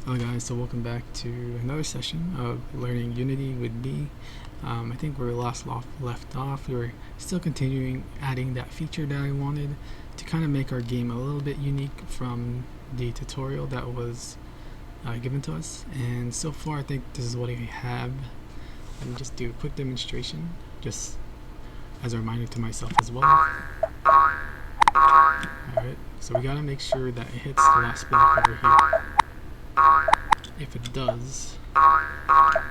Hello guys, so welcome back to another session of learning Unity with me. I think where we left off, we were still continuing adding that feature that I wanted to kind of make our game a little bit unique from the tutorial that was given to us. And so far I think this is what we have. Let me just do a quick demonstration, just as a reminder to myself as well. Alright, so we gotta make sure that it hits the last block over here. If it does, alright,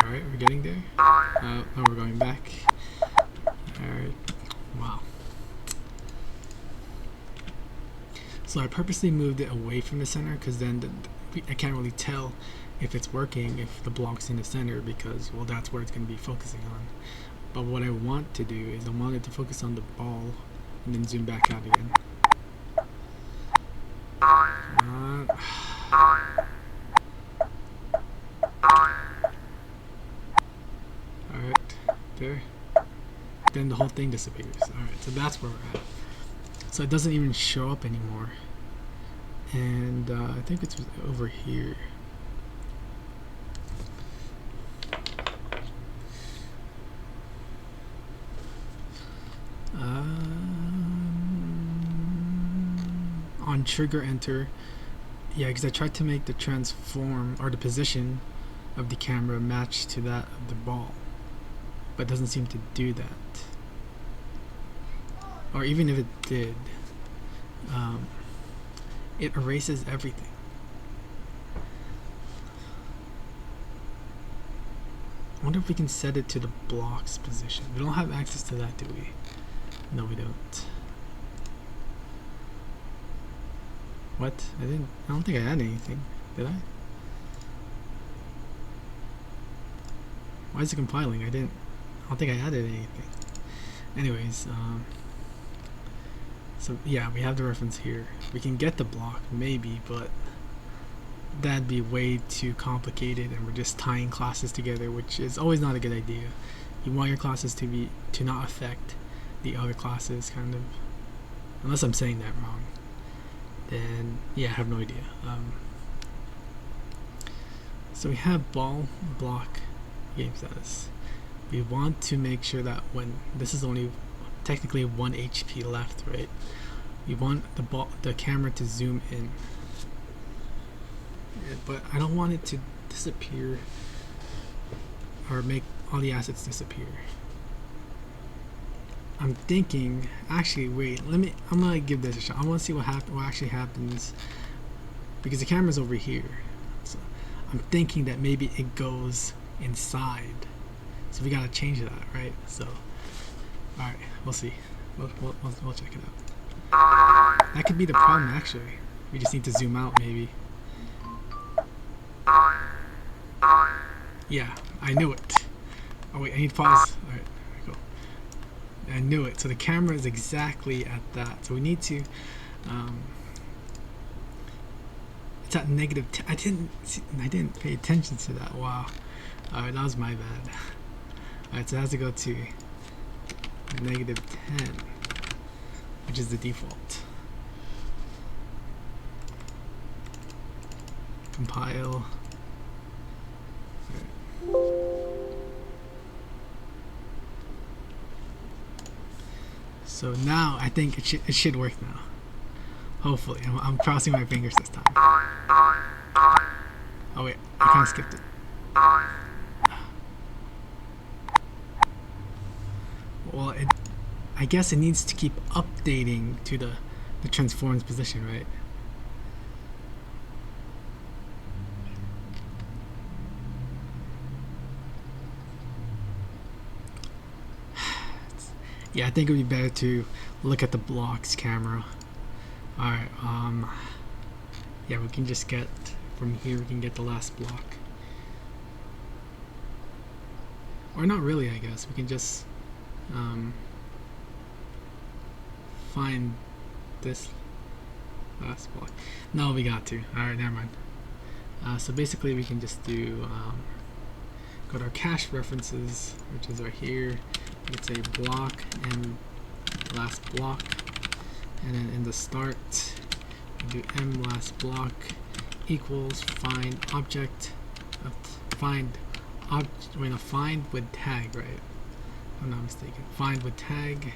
we're getting there. Now we're going back. Alright, wow. So I purposely moved it away from the center because then I can't really tell if it's working if the block's in the center, because, well, that's where it's going to be focusing on. But what I want to do is I want it to focus on the ball and then zoom back out again. Alright, there. Then the whole thing disappears. Alright, so that's where we're at. So it doesn't even show up anymore. And I think it's over here. On trigger enter, yeah, because I tried to make the transform or the position of the camera match to that of the ball, but it doesn't seem to do that. Or even if it did, it erases everything. I wonder if we can set it to the block's position. We don't have access to that, do we? No, we don't. What? I don't think I had anything. Did I? Why is it compiling? I don't think I added anything. Anyways, so yeah, we have the reference here. We can get the block, maybe, but that'd be way too complicated, and we're just tying classes together, which is always not a good idea. You want your classes to not affect the other classes, kind of. Unless I'm saying that wrong. Then yeah, I have no idea. So we have ball, block, game status. We want to make sure that when this is only technically 1 HP left, right? We want the camera to zoom in, but I don't want it to disappear or make all the assets disappear. I'm thinking, actually, wait, I'm gonna give this a shot. I want to see what actually happens, because the camera's over here. So I'm thinking that maybe it goes inside. So we gotta change that, right? So, all right, we'll see. We'll check it out. That could be the problem, actually. We just need to zoom out, maybe. Yeah, I knew it. Oh wait, I need to pause. All right. I knew it. So the camera is exactly at that. So we need to. It's at negative. I didn't pay attention to that. Wow. Alright, that was my bad. Alright, so it has to go to negative 10, which is the default. Compile. So now I think it should work now. Hopefully. I'm crossing my fingers this time. Oh wait, I kind of skipped it. Well, I guess it needs to keep updating to the transforms position, right? Yeah, I think it would be better to look at the block's camera. Alright, yeah, we can just get, from here we can get the last block. Or not really, I guess. We can just find this last block. No, we got to. Alright, never mind. So basically we can just do, go to our cache references, which is right here. It's a block and last block, and then in the start we do m last block equals find object find with tag, right? If I'm not mistaken. Find with tag.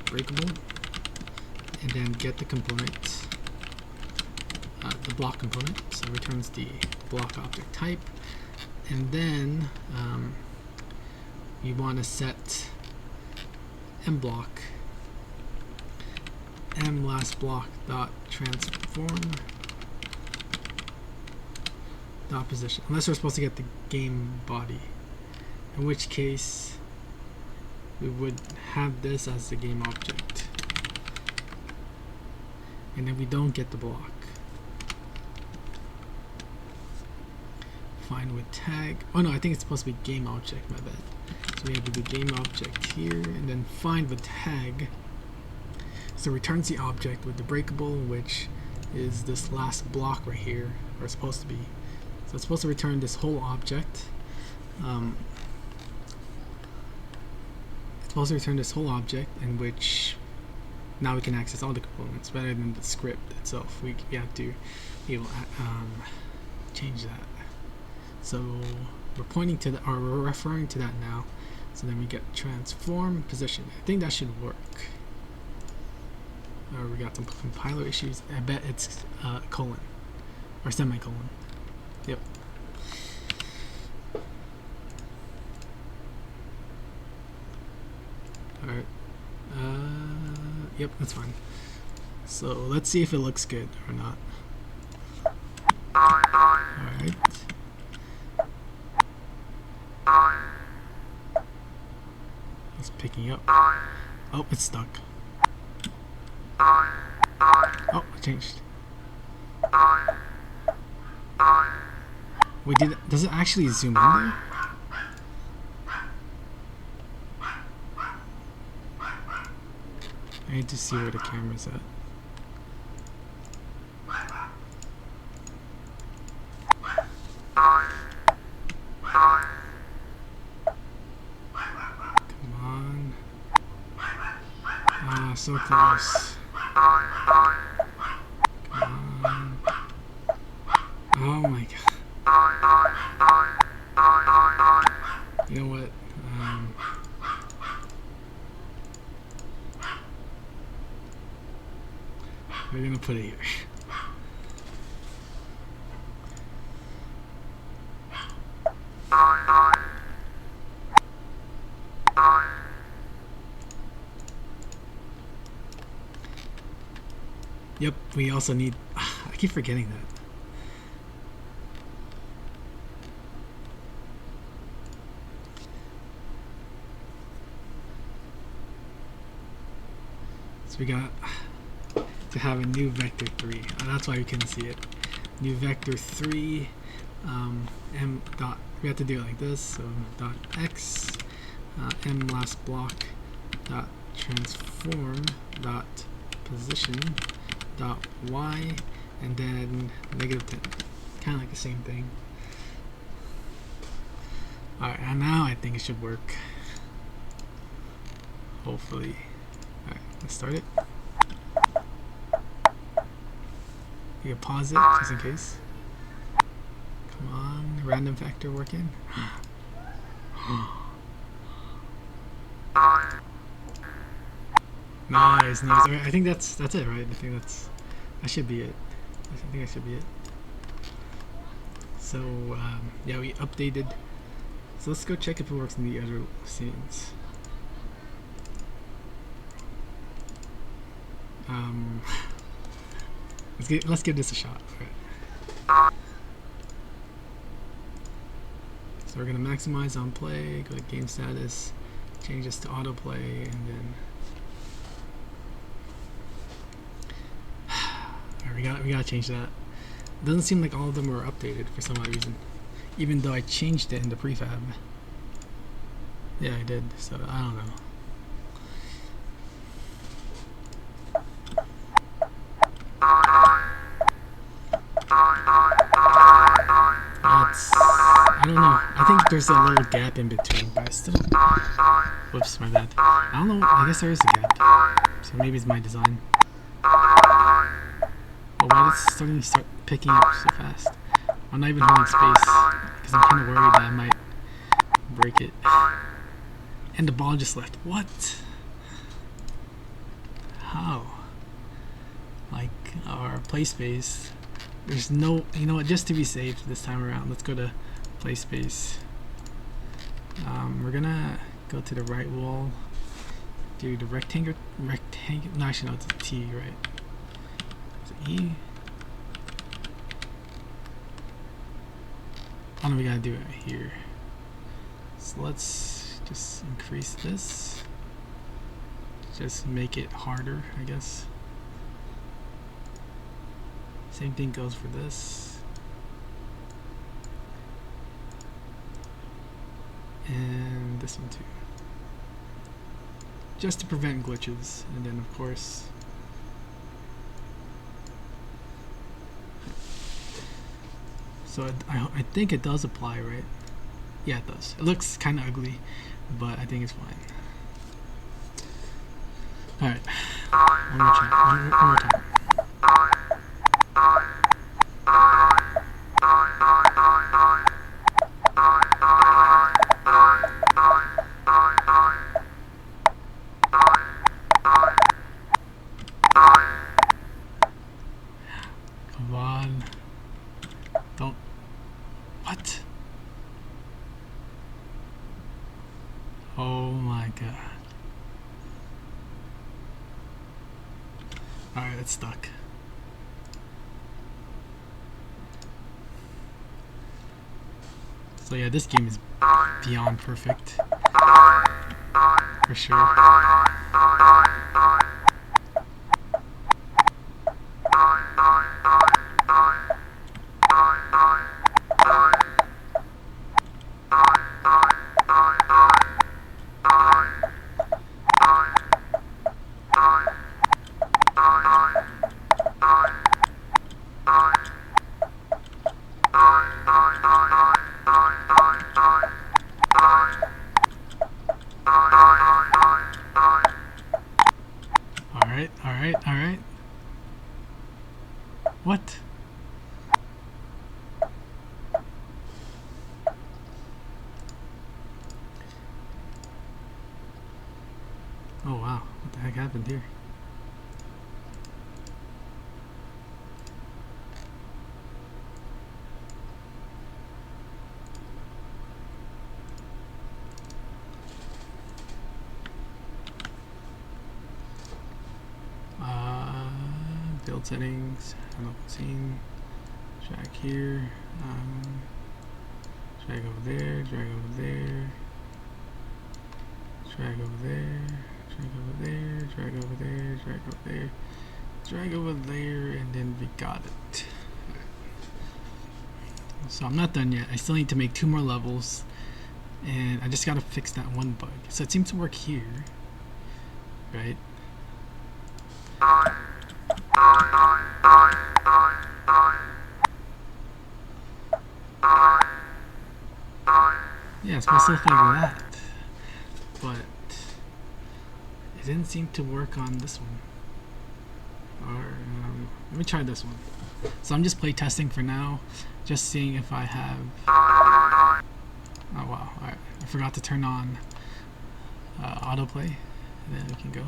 Breakable, and then get the component, the block component. So returns the block object type, and then you want to set mblock m last block dot transform dot position, unless we're supposed to get the game body, in which case we would have this as the game object, and then we don't get the block. Find with tag. Oh no, I think it's supposed to be game object, my bad. So we have to do game object here, and then find with tag. So returns the object with the breakable, which is this last block right here, or it's supposed to be. So it's supposed to return this whole object. It's supposed to return this whole object, in which now we can access all the components rather than the script itself. We have to be able to change that. So we're pointing to that, or we're referring to that now. So then we get transform position. I think that should work. We got some compiler issues. I bet it's colon or semicolon. Yep. Alright. Yep, that's fine. So let's see if it looks good or not. Alright. It's picking up. Oh, it's stuck. Oh, it changed. Wait, does it actually zoom in there? I need to see where the camera's at. Come on. Ah, so close. Come on. Oh my god. You know what? We're gonna put it here. Yep, we also need, I keep forgetting that. So we got to have a new vector 3. That's why we couldn't see it. New vector 3 m dot, we have to do it like this, so dot x m last block dot transform dot position dot y, and then -10. Kind of like the same thing. Alright, and now I think it should work. Hopefully. Alright, let's start it. You can pause it just in case. Come on, random factor working. Nice, nice. Okay, I think that's it, right? I think that should be it. I think that should be it. So yeah, we updated. So let's go check if it works in the other scenes. Let's give this a shot. Right. So we're gonna maximize on play. Go to game status. Change this to autoplay, and then. We gotta change that. It doesn't seem like all of them were updated for some odd reason, even though I changed it in the prefab. Yeah, I did. So I don't know. I don't know. I think there's a little gap in between, but still. Whoops, my bad. I don't know, I guess there is a gap. So maybe it's my design. But why is it starting to start picking up so fast? I'm not even holding space because I'm kind of worried that I might break it. And the ball just left. What? How? Like our play space. There's no, you know what, just to be safe this time around, let's go to play space. We're gonna go to the right wall, do the rectangle, no actually no, it's a T, right? Is it E? Oh no, we gotta do it here. So let's just increase this. Just make it harder, I guess. Same thing goes for this. And this one too. Just to prevent glitches. And then of course, so I think it does apply, right? Yeah, it does. It looks kind of ugly, but I think it's fine. Alright, one more time. One more time. Come on. Don't. What? Oh my god. Alright, it's stuck. So yeah, this game is beyond perfect. For sure. Alright. What? Oh wow, what the heck happened here? Build settings, unlock scene, drag here, drag over there, drag over there, drag over there, drag over there, drag over there, drag over there, drag over there, and then we got it. So I'm not done yet. I still need to make 2 more levels, and I just gotta fix that one bug. So it seems to work here, right? Yeah, it's supposed to look like that, but it didn't seem to work on this one. Or let me try this one. So I'm just play testing for now, just seeing if I have. Oh wow! All right, I forgot to turn on autoplay, and then we can go.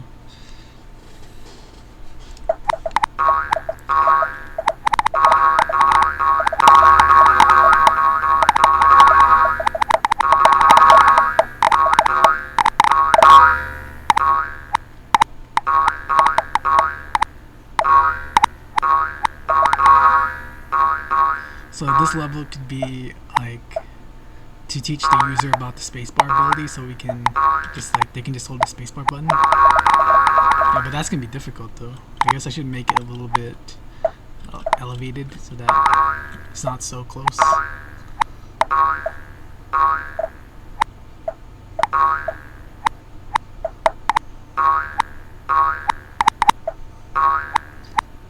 So this level could be like to teach the user about the spacebar ability, so we can just like they can just hold the spacebar button. Yeah, but that's gonna be difficult though. I guess I should make it a little bit elevated so that it's not so close.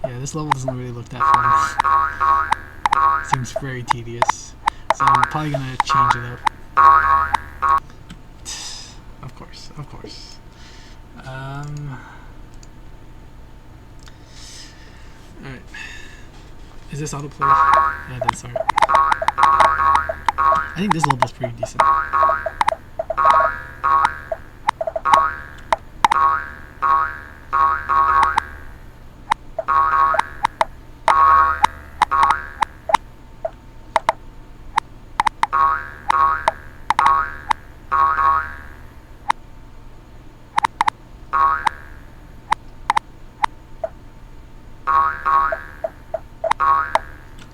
Yeah, this level doesn't really look that fun. Seems very tedious, so I'm probably gonna change it up. Of course. Is this autoplay? Yeah, it is. Alright. I think this level's pretty decent.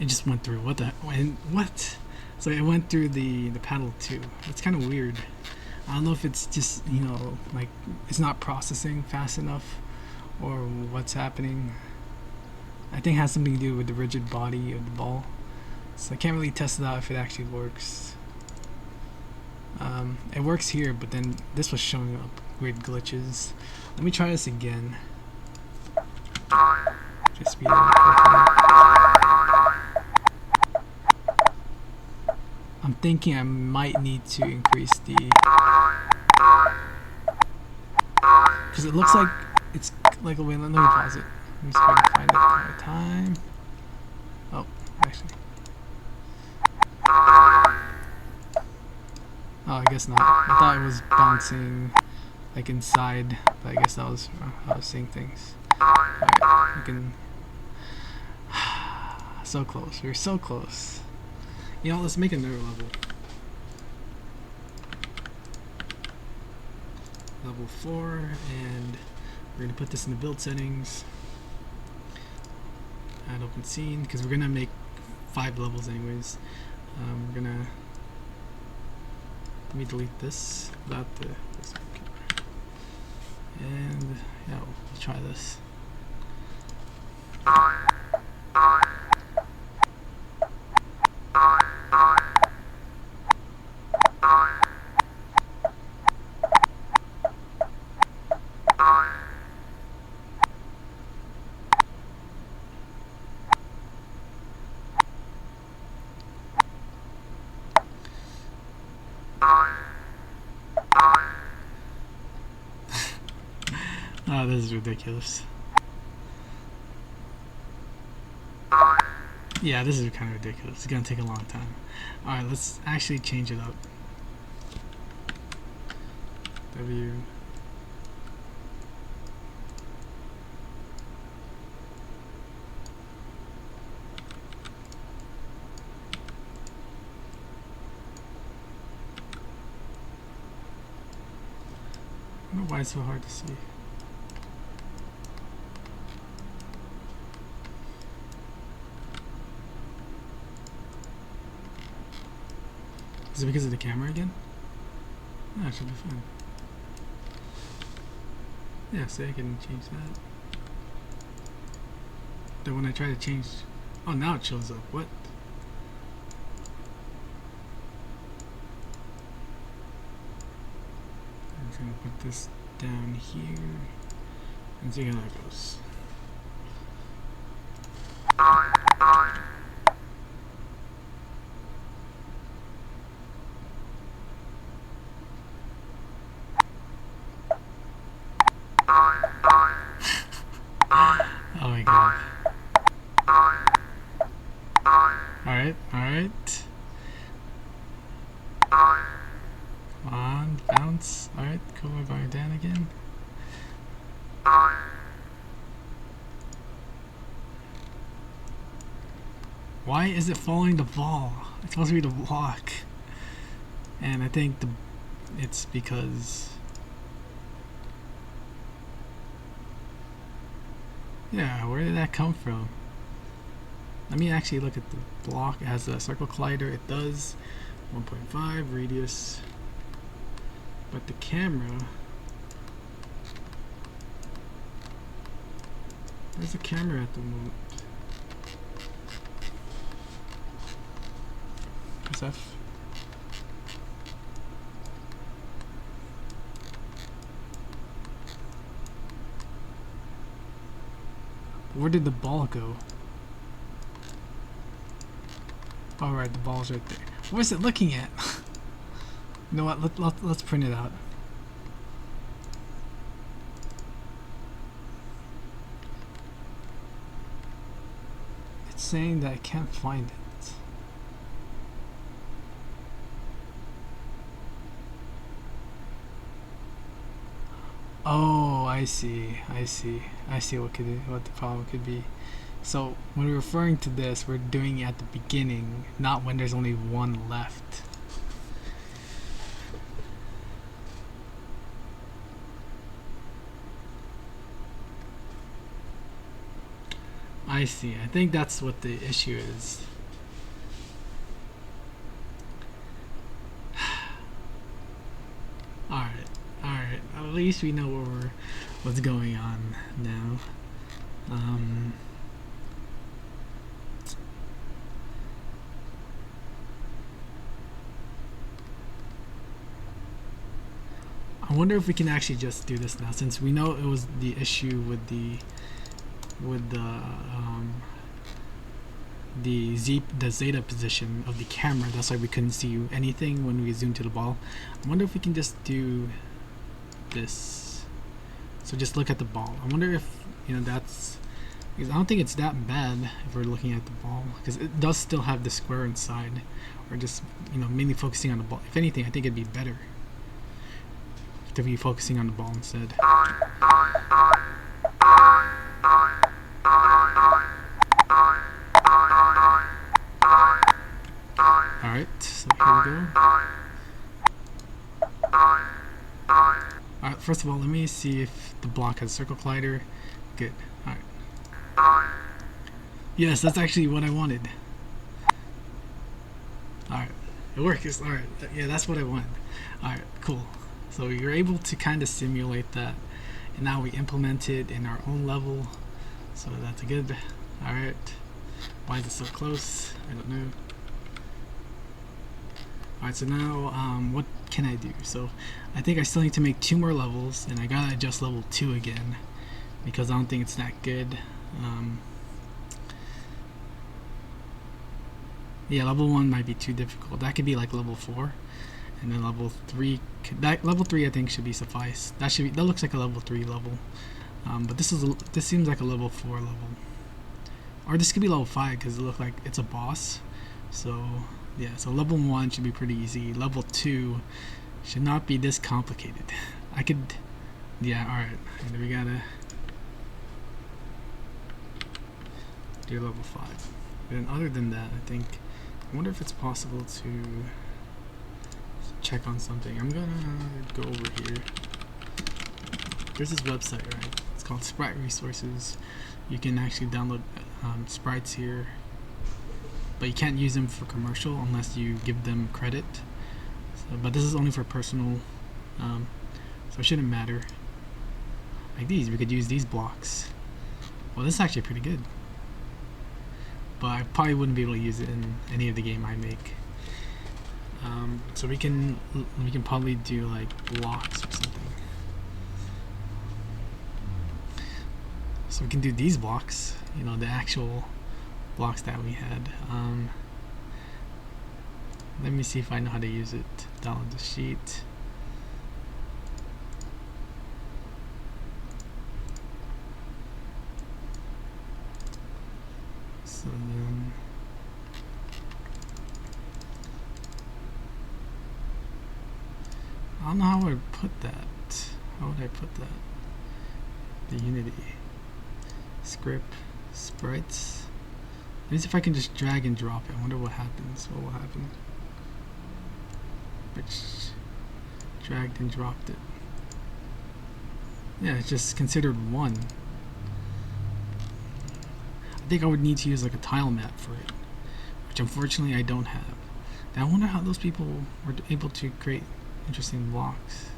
It just went through. What the? What? So it went through the paddle too. It's kind of weird. I don't know if it's just, you know, like it's not processing fast enough, or what's happening. I think it has something to do with the rigid body of the ball. So I can't really test it out if it actually works. It works here, but then this was showing up weird glitches. Let me try this again. Just speed it up. I'm thinking I might need to increase the, because it looks like it's like a wait. Let me pause it. Let me see if I can find it by time. Oh, actually. Oh, I guess not. I thought it was bouncing like inside, but I guess that was how I was seeing things. Alright, we can. So close. We're so close. You know, let's make another level. Level 4, and we're gonna put this in the build settings. Add open scene, because we're gonna make 5 levels anyways. We're gonna. Let me delete this without this. And yeah, we'll try this. Oh, this is ridiculous. Yeah, this is kind of ridiculous. It's gonna take a long time. Alright, let's actually change it up. W. I don't know why it's so hard to see. Is it because of the camera again? No, it should be fine. Yeah, see, I can change that. Then when I try to change... Oh, now it shows up. What? I'm just gonna put this down here and see how that goes. Oh my god. Alright, alright. Come on, bounce. Alright, cool, we're going down again. Why is it following the ball? It's supposed to be the block. And I think it's because... Yeah, where did that come from? Let me actually look at the block. It has a circle collider. It does 1.5 radius. But the camera... Where's the camera at the moment? SF. Where did the ball go? All right, the ball's right there. What is it looking at? You know what? Let's print it out. It's saying that I can't find it. Oh, I see what the problem could be. So when we're referring to this, we're doing it at the beginning, not when there's only one left. I see. I think that's what the issue is. Alright. At least we know what's going on now. I wonder if we can actually just do this now, since we know it was the issue with the zeta position of the camera. That's why we couldn't see anything when we zoomed to the ball. I wonder if we can just do this. So just look at the ball. I wonder if, you know, that's, because I don't think it's that bad if we're looking at the ball, because it does still have the square inside. Or just, you know, mainly focusing on the ball. If anything, I think it'd be better to be focusing on the ball instead. Alright, so here we go. Alright, first of all, let me see if the block has circle collider. Good. Alright. Yes, that's actually what I wanted. Alright, it works. Alright, yeah, that's what I wanted. Alright, cool. So you're able to kind of simulate that, and now we implement it in our own level. So that's good. Alright. Why is it so close? I don't know. Alright, so now what can I do? So I think I still need to make 2 more levels, and I gotta adjust level 2 again because I don't think it's that good. Yeah, level 1 might be too difficult. That could be like level 4, and then level 3. Level 3 I think should be suffice. That looks like a level 3 level. But this seems like a level 4 level, or this could be level 5 because it looks like it's a boss. So yeah, so level 1 should be pretty easy. Level 2 should not be this complicated. Yeah, alright. And we gotta do level 5. And other than that, I wonder if it's possible to check on something. I'm gonna go over here. There's this website, right? It's called Sprite Resources. You can actually download sprites here, but you can't use them for commercial unless you give them credit. So, but this is only for personal, so it shouldn't matter. Like these, we could use these blocks. Well, this is actually pretty good, but I probably wouldn't be able to use it in any of the game I make. So we can probably do like blocks or something. So we can do these blocks, you know, the actual blocks that we had. Let me see if I know how to use it. Download the sheet. So then I don't know how I would put that. How would I put that? The Unity script sprites. Let me see if I can just drag and drop it. I wonder what happens. What will happen? Which dragged and dropped it. Yeah, it's just considered one. I think I would need to use like a tile map for it, which unfortunately I don't have. Now I wonder how those people were able to create interesting blocks.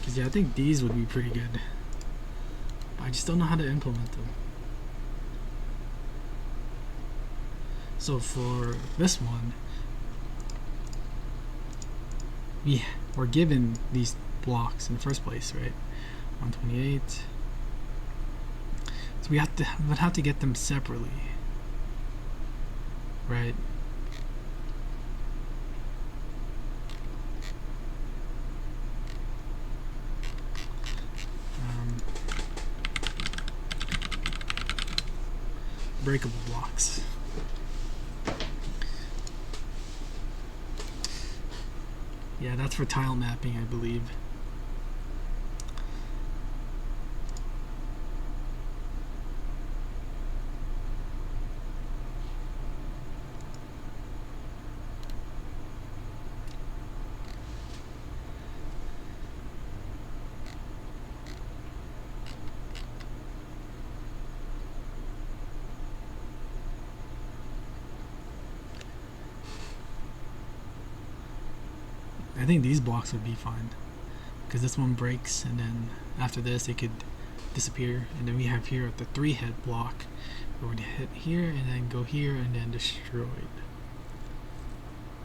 Because yeah, I think these would be pretty good. I just don't know how to implement them. So for this one, we're given these blocks in the first place, right? 128. So we would have to get them separately. Right. Breakable blocks. Yeah, that's for tile mapping, I believe. I think these blocks would be fine, because this one breaks, and then after this it could disappear, and then we have here the 3-head block where we'd hit here and then go here and then destroyed.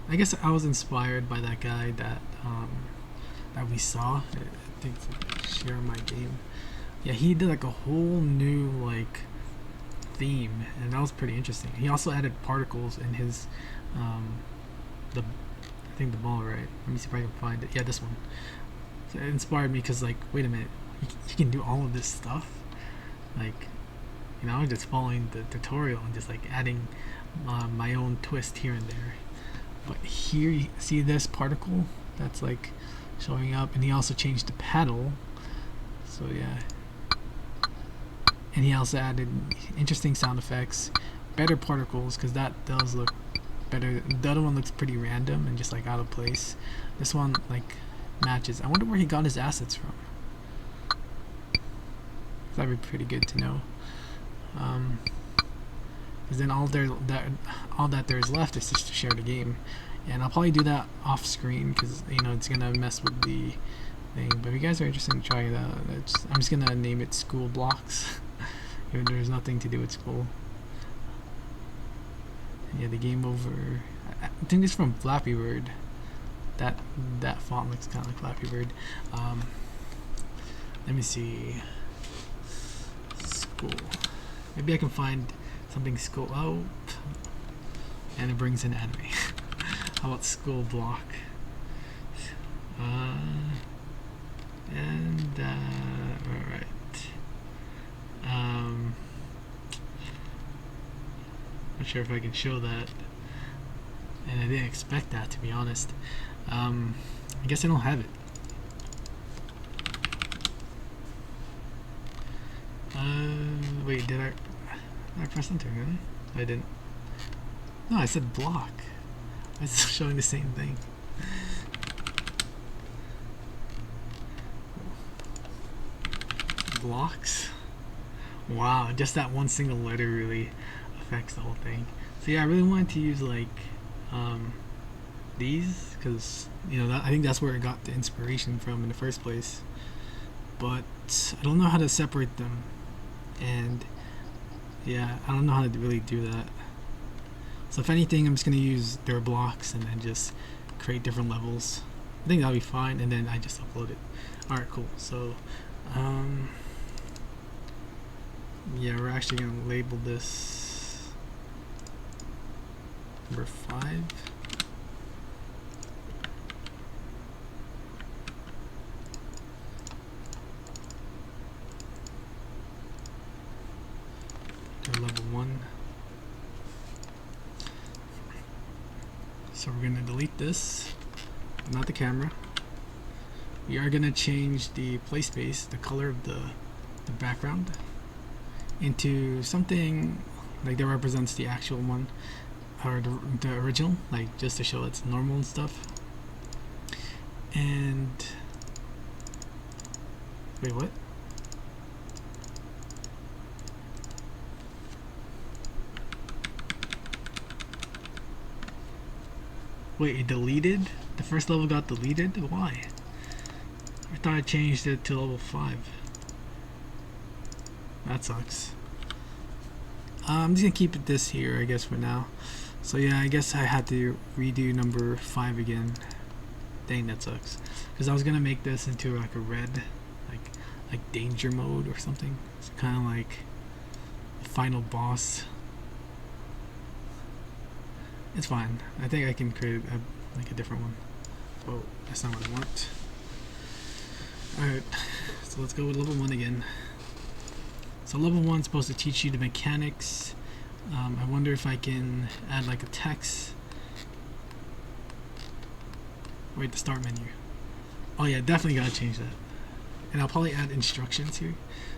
I guess I was inspired by that guy that that we saw. I think share my game. Yeah, he did like a whole new like theme, and that was pretty interesting. He also added particles in his the I think the ball, right? Let me see if I can find it. Yeah, this one. So it inspired me because, like, wait a minute, you can do all of this stuff. Like, you know, I was just following the tutorial and just like adding my own twist here and there. But here, you see this particle that's like showing up, and he also changed the pedal. So yeah, and he also added interesting sound effects, better particles, because that does look better. The other one looks pretty random and just like out of place. This one like matches. I wonder where he got his assets from. That'd be pretty good to know. Because then all that there's left is just to share the game, and I'll probably do that off screen because you know it's gonna mess with the thing. But if you guys are interested in trying that, I'm just gonna name it School Blocks. Even though there's nothing to do with school. Yeah, the game over. I think it's from Flappy Bird. That font looks kind of like Flappy Bird. Let me see. School. Maybe I can find something school. Oh, and it brings in anime. How about School Block? Alright. Not sure if I can show that, and I didn't expect that, to be honest. I guess I don't have it. Wait, did I press enter? Huh? I didn't. No, I said block. I was showing the same thing. Blocks. Wow, just that one single letter really affects the whole thing. So yeah, I really wanted to use like these because you know I think that's where I got the inspiration from in the first place. But I don't know how to separate them, and yeah, I don't know how to really do that. So if anything, I'm just gonna use their blocks and then just create different levels. I think that'll be fine, and then I just upload it. Alright, cool. So yeah, we're actually gonna label this number 5. Level 1. So we're gonna delete this, not the camera. We are gonna change the play space, the color of the background, into something like that represents the actual one, or the original, like just to show it's normal and stuff. And wait, what? Wait, it deleted? The first level got deleted? Why? I thought I changed it to level 5. That sucks. I'm just gonna keep it this here, I guess, for now. So yeah, I guess I had to redo number 5 again. Dang, that sucks. Because I was gonna make this into like a red, like danger mode or something. It's kind of like the final boss. It's fine. I think I can create like a different one. Oh, that's not what I want. Alright, so let's go with level 1 again. So level 1 is supposed to teach you the mechanics. I wonder if I can add like a text. Wait, the start menu. Oh yeah, definitely gotta change that. And I'll probably add instructions here.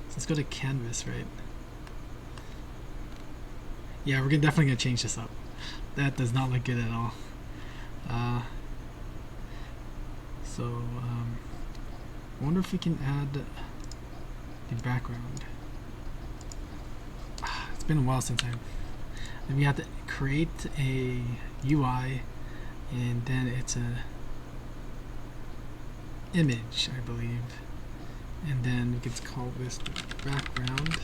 So let's go to canvas, right? Yeah, we're definitely gonna change this up. That does not look good at all. I wonder if we can add the background. It's been a while since then we have to create a UI, and then it's a image, I believe, and then we can call this the background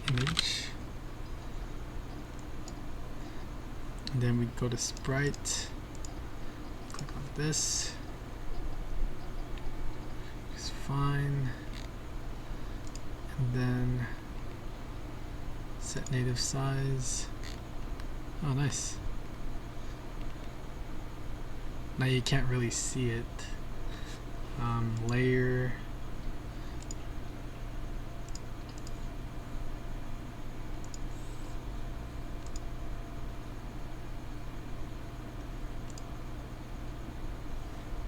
image, and then we go to Sprite, click on this, it's fine, and then set native size. Oh, nice. Now you can't really see it. Layer.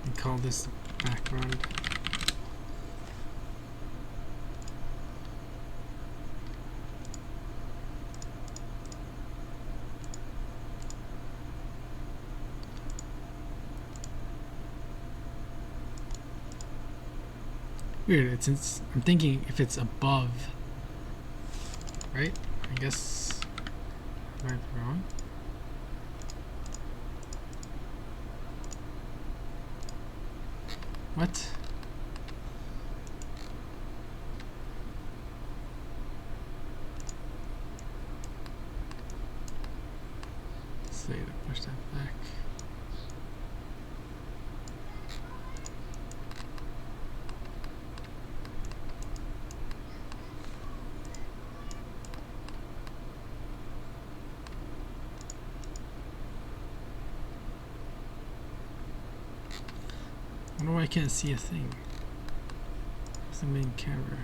And call this background. Weird, since I'm thinking if it's above, right? I guess I might be wrong. What? Say to push that back. I wonder why I can't see a thing. It's the main camera.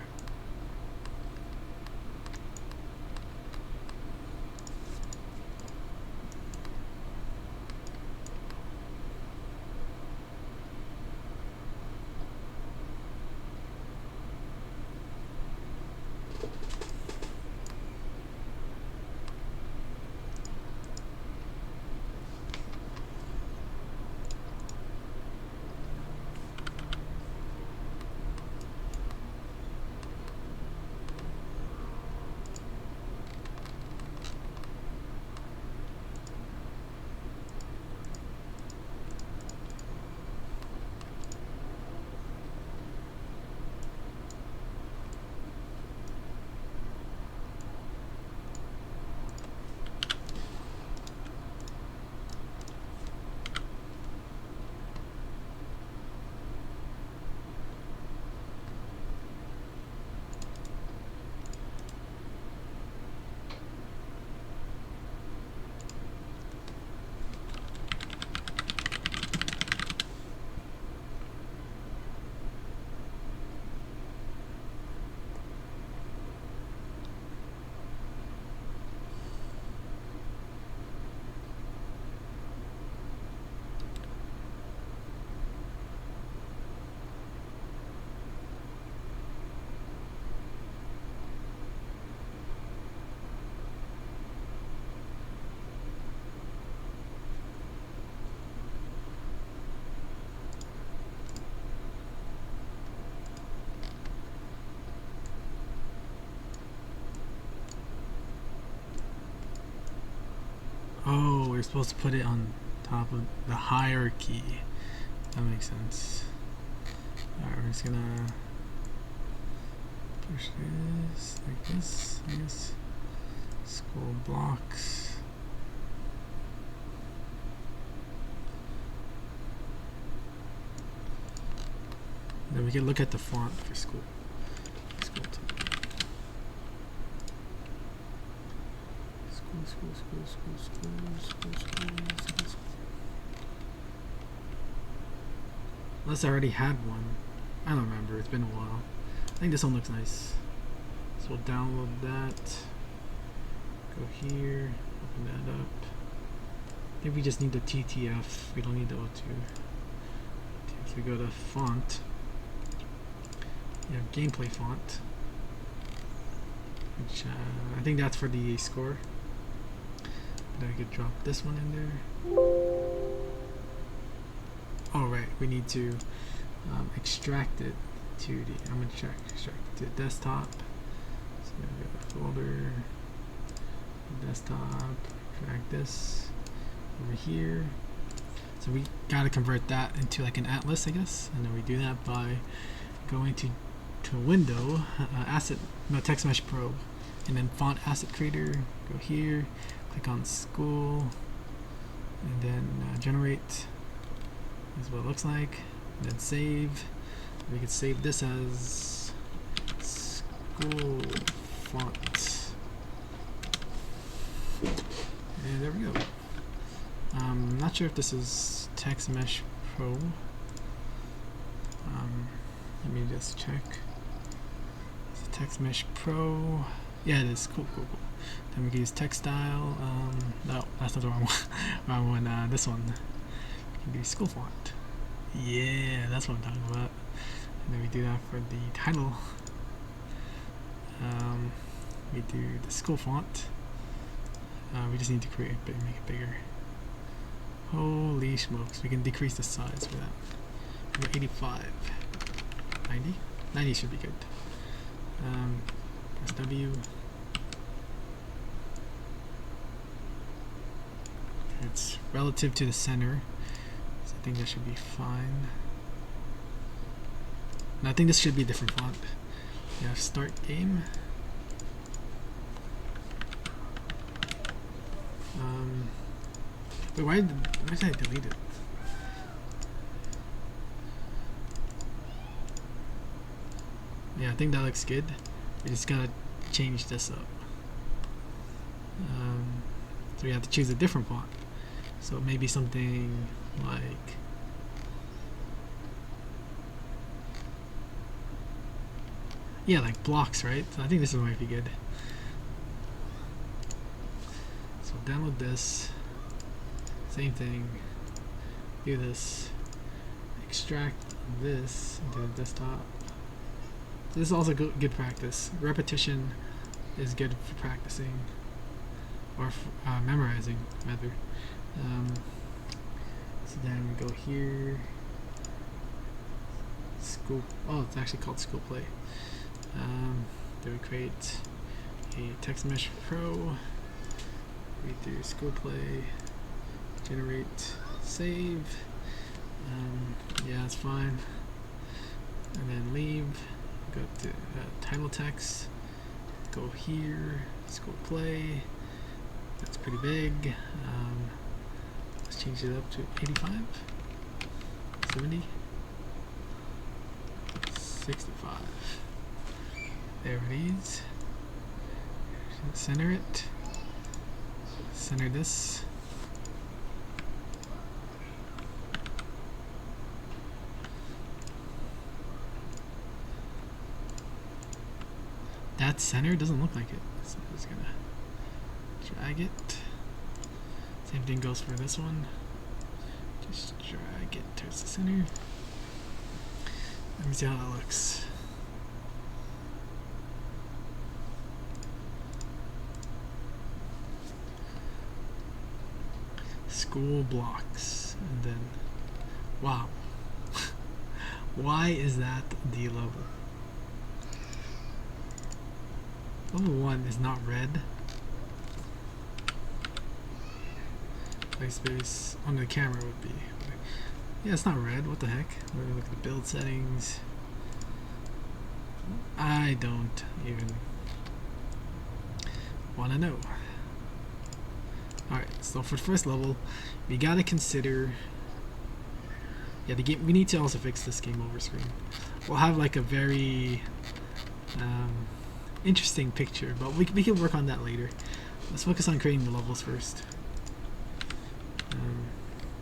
Oh, we're supposed to put it on top of the hierarchy. That makes sense. Alright, we're just gonna push this like this, I guess. Scroll blocks. Then we can look at the font for school. School Unless I already had one. I don't remember, it's been a while. I think this one looks nice. So we'll download that. Go here, open that up. I think we just need the TTF, we don't need the O2. If we go to font, you have gameplay font, which I think that's for the score. Then I could drop this one in there. Oh right, we need to extract it to the, I'm going to extract it to the desktop. So we go to folder, desktop, drag this over here. So we got to convert that into like an atlas, I guess, and then we do that by going to window, text mesh probe, and then font asset creator. Go here, click on school, and then generate. This is what it looks like. And then save. We could save this as school font, and there we go. I'm not sure if this is Text Mesh Pro. Let me just check. It's Text Mesh Pro. Yeah, it is. Cool. Then we can use text style. No, that's not the wrong one. Wrong one. This one. We can do school font. Yeah, that's what I'm talking about. And then we do that for the title. We do the school font. We just need to make it bigger. Holy smokes, we can decrease the size for that. We're 85. 90? 90 should be good. Press W. It's relative to the center, so I think that should be fine. And I think this should be a different font. Yeah, start game. Wait, why did I delete it? Yeah, I think that looks good. We just gotta change this up. So we have to choose a different font. So maybe something like like blocks, right? So I think this one might be good. So download this. Same thing. Do this. Extract this into the desktop. So this is also good practice. Repetition is good for practicing, or memorizing rather. So then we go here. School. Oh, it's actually called School Play. Then we create a Text Mesh Pro. We do School Play. Generate, save. Yeah, that's fine. And then leave. Go to title text. Go here. School Play. That's pretty big. Let's change it up to 85, 70, 65. There it is. Center it. Center this. That center doesn't look like it, so I'm just gonna drag it. Same thing goes for this one. Just drag it towards the center. Let me see how that looks. School blocks, and then wow. Why is that the level? Level 1 is not red. White space on the camera would be. Yeah, it's not red. What the heck? We're gonna look at the build settings. I don't even want to know. Alright, so for the first level, we gotta consider. Yeah, the game. We need to also fix this game over screen. We'll have like a very interesting picture, but we can work on that later. let's focus on creating the levels first.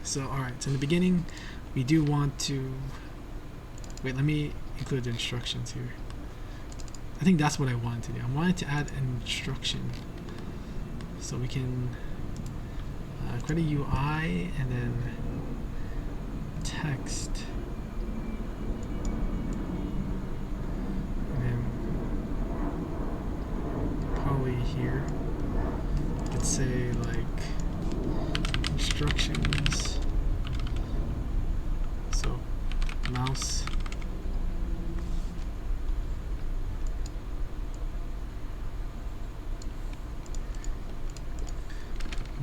So alright, so in the beginning we do want to wait, let me include the instructions here. I think that's what I wanted to do. I wanted to add an instruction so we can create a UI and then text and then probably here let's say like instructions, so mouse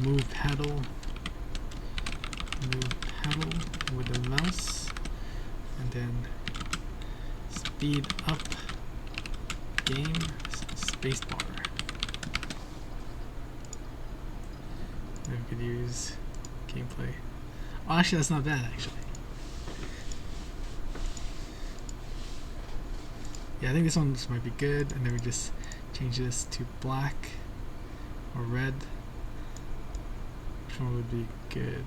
move pedal with the mouse, and then speed up game spacebar. We could use gameplay. Oh, actually, that's not bad. Actually, yeah, I think this one might be good. And then we just change this to black or red. Which one would be good?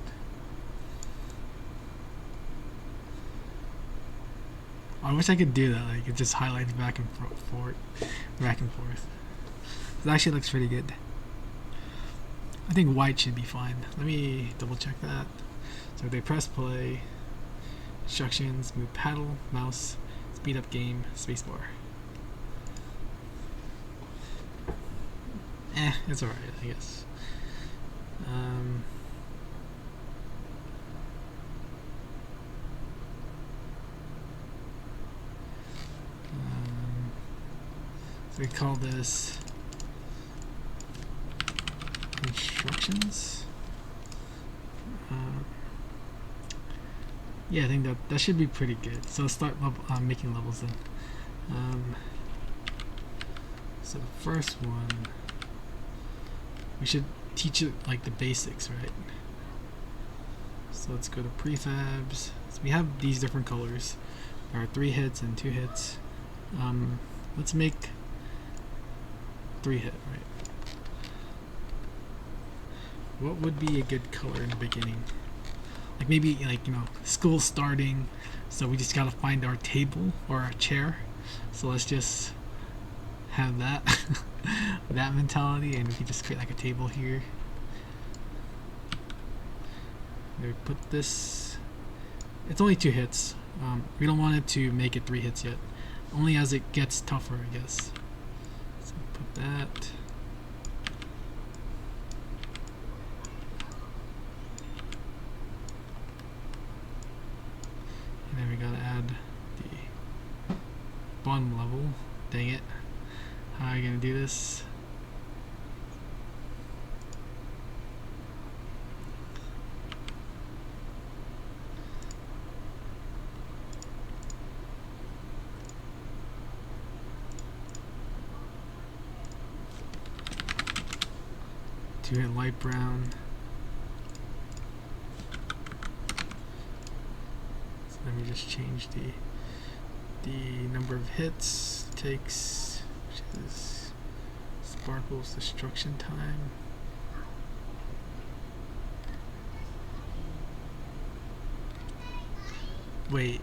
I wish I could do that. Like it just highlights back and forth, back and forth. It actually looks pretty good. I think white should be fine. Let me double check that. So if they press play, instructions, move paddle, mouse, speed up game, spacebar. It's alright, I guess. So we call this instructions. Yeah, I think that should be pretty good. So let's start making levels then. So the first one, we should teach it like the basics, right? So let's go to prefabs. So we have these different colors. There are 3 hits and 2 hits. Let's make 3 hit, right? What would be a good color in the beginning? Like maybe like, you know, school starting, so we just gotta find our table or our chair. So let's just have that that mentality, and we can just create like a table here. We put this. It's only 2 hits. We don't want it to make it 3 hits yet. Only as it gets tougher, I guess. So put that. And then we gotta add the bottom level. Dang it. How are you gonna do this? To hit light brown. So let me just change the number of hits takes, which is sparkles destruction time. Wait.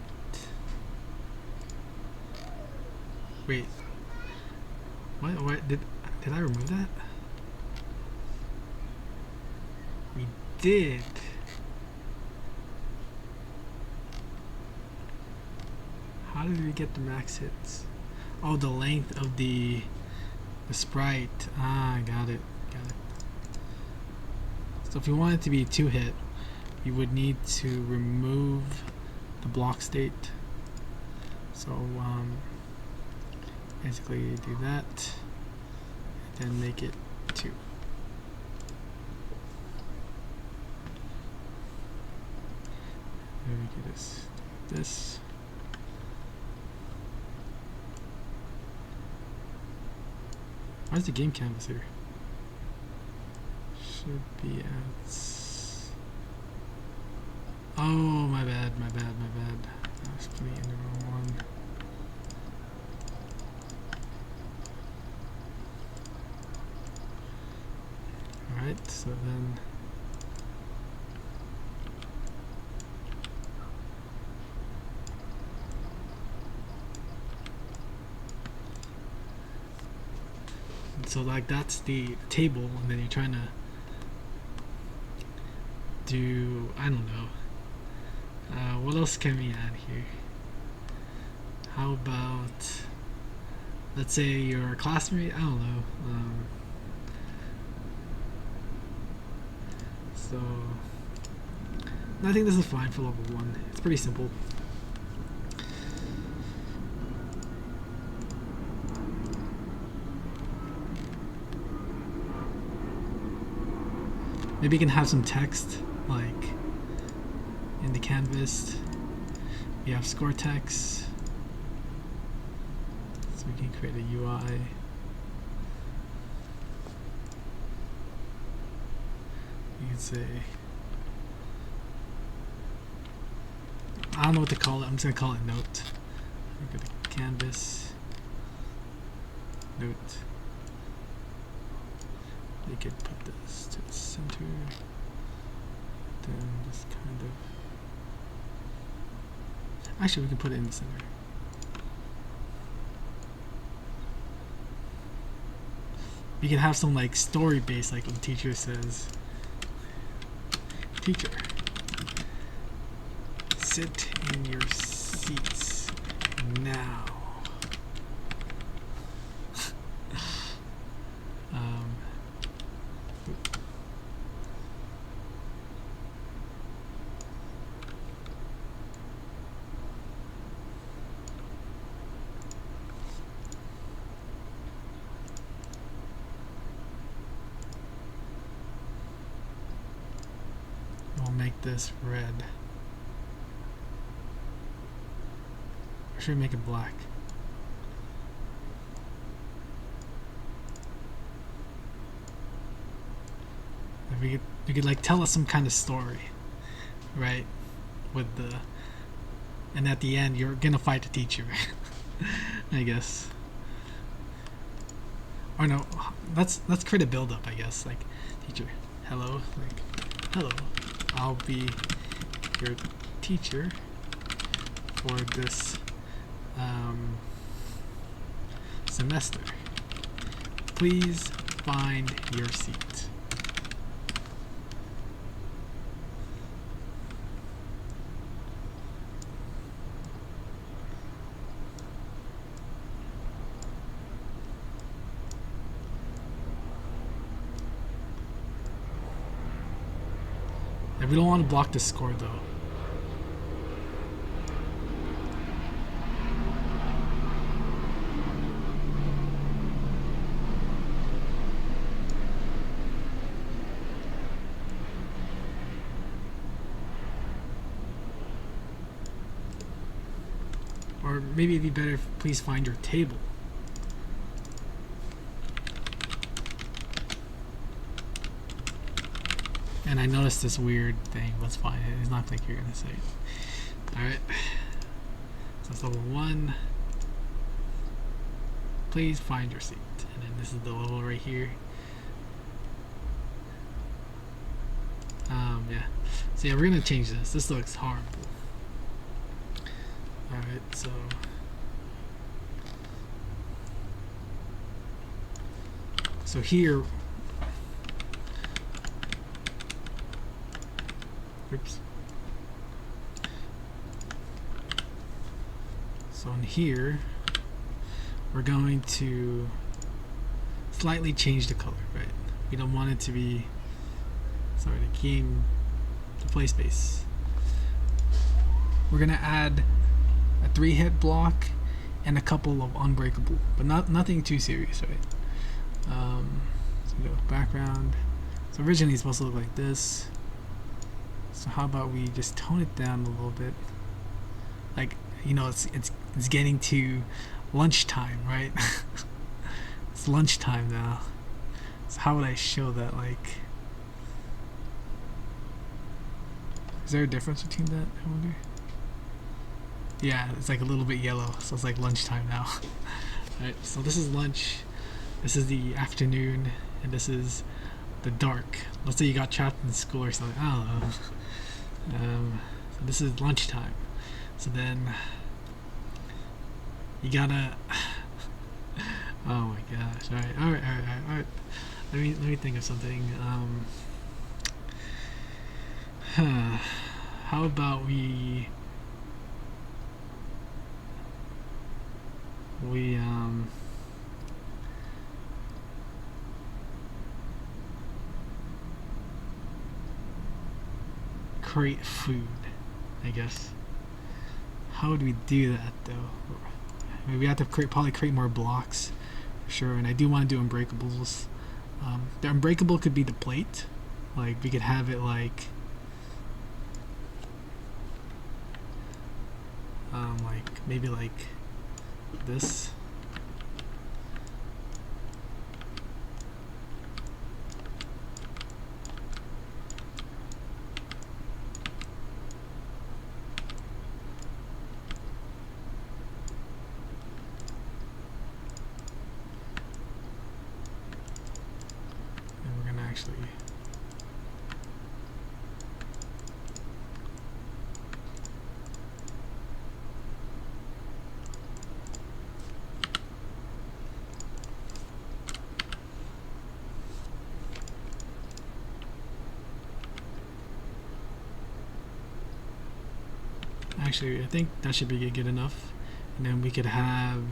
What did I remove that? We did. How did we get the max hits? Oh, the length of the sprite. Ah, got it. So if you want it to be 2 hit, you would need to remove the block state. So basically do that, and then make it 2. Let me do this. Where's the game canvas here? Should be at. Oh, my bad. I was putting it in the wrong one. Alright, so then so like that's the table, and then you're trying to do, I don't know, what else can we add here? How about, let's say you're a classmate, I don't know, so I think this is fine for level 1. It's pretty simple. Maybe you can have some text, like in the canvas. We have score text, so we can create a UI. You can say, I don't know what to call it. I'm just gonna call it note. Go to canvas, note. We could put this to the center, then just kind of, actually we can put it in the center. We can have some like story based, like when the teacher says, teacher, sit in your seats now. We'll make this red. Or should we make it black? If we could like tell us some kind of story, right? With the, and at the end you're gonna fight the teacher, I guess. Or no, let's create a build up, I guess. Like, teacher, hello, like, hello, I'll be your teacher for this semester. Please find your seat. And we don't want to block the score though. Or maybe it'd be better if please find your table. And I noticed this weird thing. That's fine. It's not like you're gonna say it. Alright. So that's level 1. Please find your seat. And then this is the level right here. Yeah. So yeah, we're gonna change this. This looks horrible. Alright, so here, oops. So in here, we're going to slightly change the color, right? We don't want it to be, sorry, the play space. We're gonna add a 3-hit block and a couple of unbreakable, but nothing too serious, right? So we go background. So originally it's supposed to look like this. So how about we just tone it down a little bit? Like, you know, it's getting to lunchtime, right? It's lunchtime now. So how would I show that? Like, is there a difference between that, I wonder? Yeah, it's like a little bit yellow, so it's like lunchtime now. Alright, so this is lunch, this is the afternoon, and this is the dark. Let's say you got trapped in school or something. I don't know. So this is lunchtime. So then you gotta. Oh my gosh! All right. Let me think of something. How about we create food, I guess. How would we do that though? I mean, we have to probably create more blocks for sure, and I do want to do unbreakables. The unbreakable could be the plate. Like we could have it like maybe like this. And we're gonna actually I think that should be good enough. And then we could have,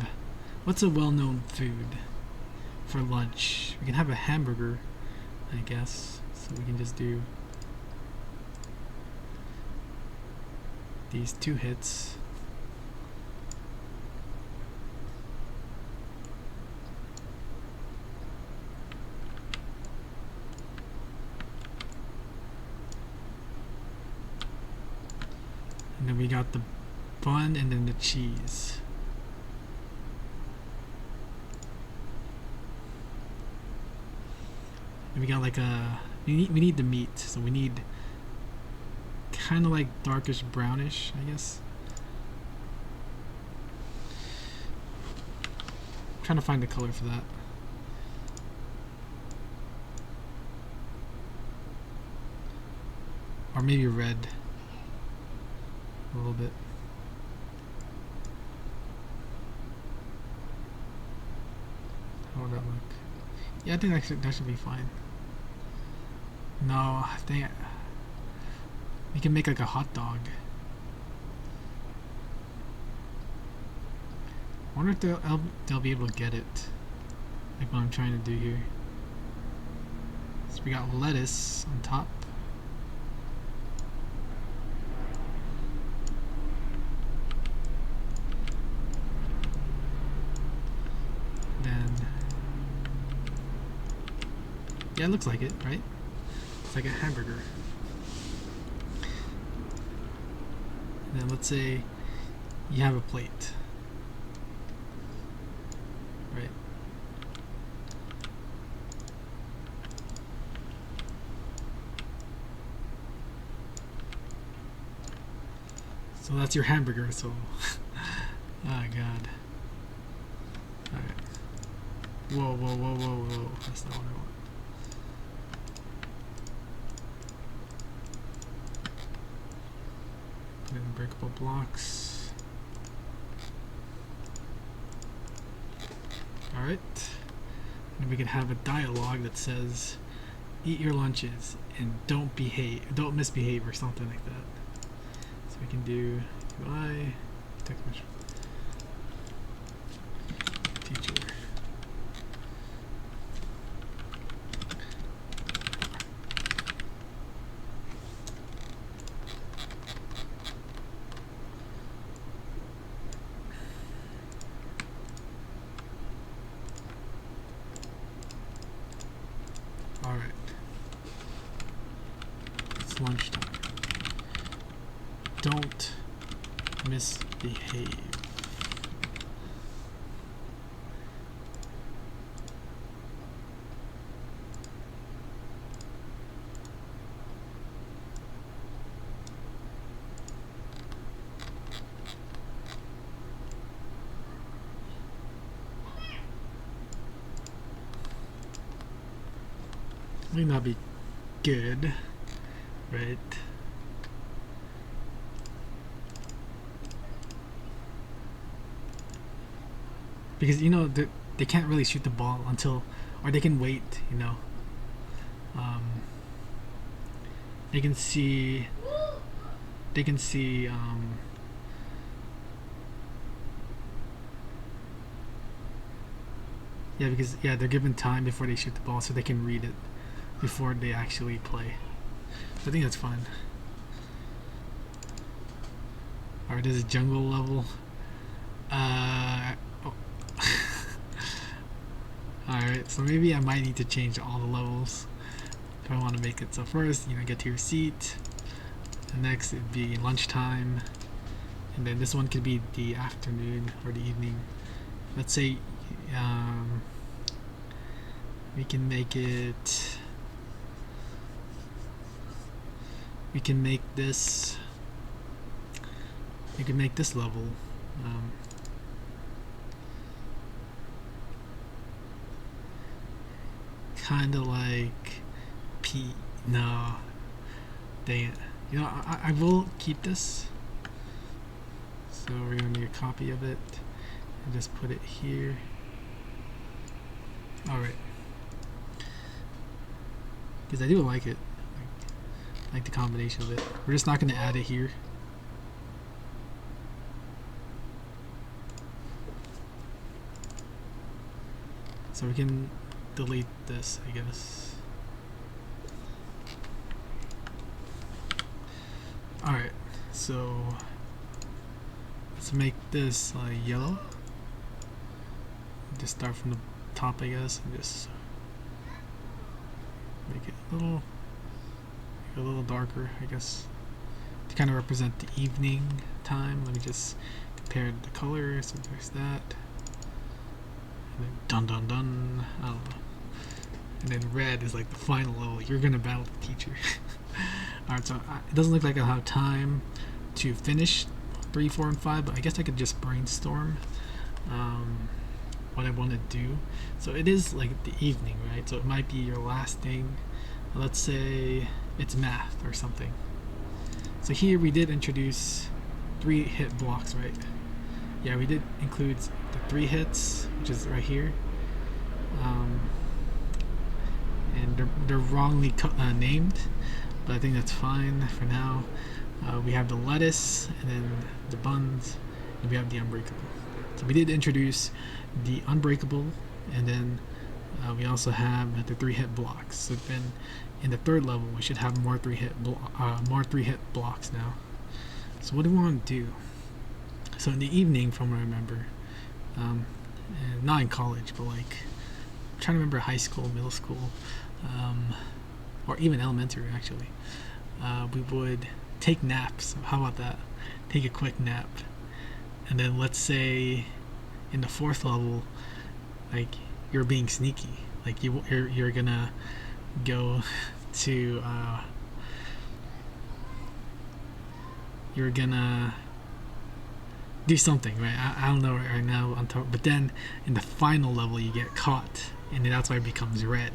what's a well-known food for lunch? We can have a hamburger, I guess. So we can just do these 2 hits. And then we got the bun and then the cheese. And we got like we need the meat, so we need kind of like darkish brownish, I guess. I'm trying to find the color for that. Or maybe red. A little bit. How would that look? Yeah, I think that should be fine. No, I think we can make like a hot dog. I wonder if they'll be able to get it. Like what I'm trying to do here. So we got lettuce on top. Yeah, it looks like it, right? It's like a hamburger. And then let's say you have a plate, right? So that's your hamburger, so oh god. Alright. Whoa. That's not what I want. Unbreakable blocks. Alright. And we can have a dialogue that says, eat your lunches and don't misbehave or something like that. So we can do UI, text message, teacher. Alright. It's lunchtime. Don't misbehave. Might not be good, right? Because they can't really shoot the ball until, or they can wait. They can see. They can see. Yeah, because they're given time before they shoot the ball, so they can read it before they actually play. So I think that's fine. Alright, this is jungle level. Oh. Alright, so maybe I might need to change all the levels if I want to make it. So first, get to your seat. The next it'd be lunchtime, and then this one could be the afternoon or the evening. Let's say we can make it. We can make this. We can make this level. Kind of like no, dang it. I will keep this. So we're gonna make a copy of it and just put it here. Alright. Because I do like it. Like the combination of it. We're just not gonna add it here. So we can delete this, I guess. Alright, so let's make this yellow. Just start from the top, I guess, and just make it a little darker, I guess, to kind of represent the evening time. Let me just compare the colors. So there's that. And then dun dun dun. I don't know. And then red is like the final level. You're gonna battle the teacher. Alright, so it doesn't look like I'll have time to finish 3, 4, and 5, but I guess I could just brainstorm what I want to do. So it is like the evening, right? So it might be your last thing. Let's say it's math or something. So here we did introduce 3 hit blocks, right? Yeah, we did include the 3 hits, which is right here. And they're wrongly named, but I think that's fine for now. We have the lettuce, and then the buns, and we have the unbreakable. So we did introduce the unbreakable, and then we also have the 3 hit blocks. So then in the 3rd level we should have more 3 hit blocks now. So what do we want to do? So in the evening, from what I remember, and not in college, but like I'm trying to remember high school, middle school, or even elementary actually, we would take naps. How about that? Take a quick nap, and then let's say in the 4th level, like you're being sneaky, like you're gonna go to you're gonna do something, right? I don't know right now on top, but then in the final level you get caught, and then that's why it becomes red,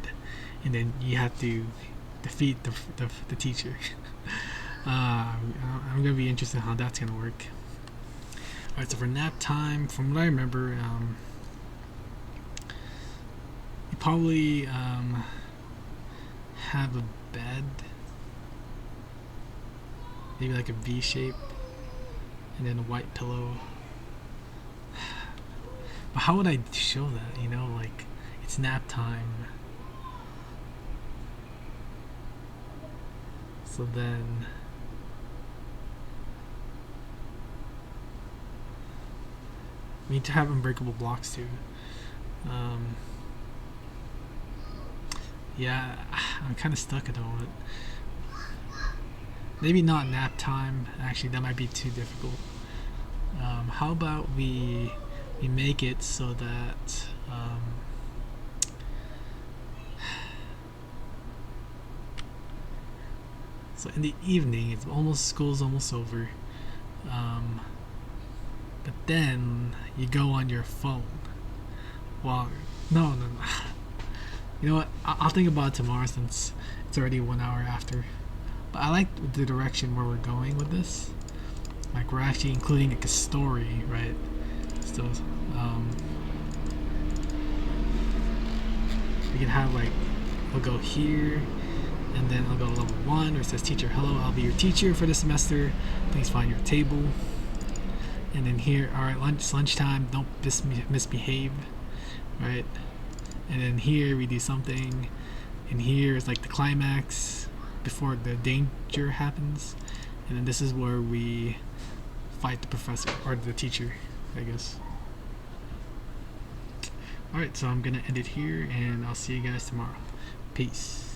and then you have to defeat the teacher. I'm gonna be interested in how that's gonna work. Alright, so for nap time, from what I remember, you probably have a bed, maybe like a V shape, and then a white pillow. But how would I show that? Like it's nap time. So then we need to have unbreakable blocks too. Yeah, I'm kind of stuck at the moment. Maybe not nap time. Actually, that might be too difficult. How about we make it so that so in the evening, school's almost over. But then you go on your phone. Well, no. You know what? I'll think about it tomorrow since it's already 1 hour after. But I like the direction where we're going with this. Like we're actually including like a story, right? So we can have like, we'll go here, and then I'll go level 1 where it says teacher, hello, I'll be your teacher for the semester. Please find your table. And then here, all right, lunchtime, don't misbehave, right? And then here we do something, and here is like the climax before the danger happens, and then this is where we fight the professor or the teacher, I guess. Alright, so I'm gonna end it here, and I'll see you guys tomorrow. Peace.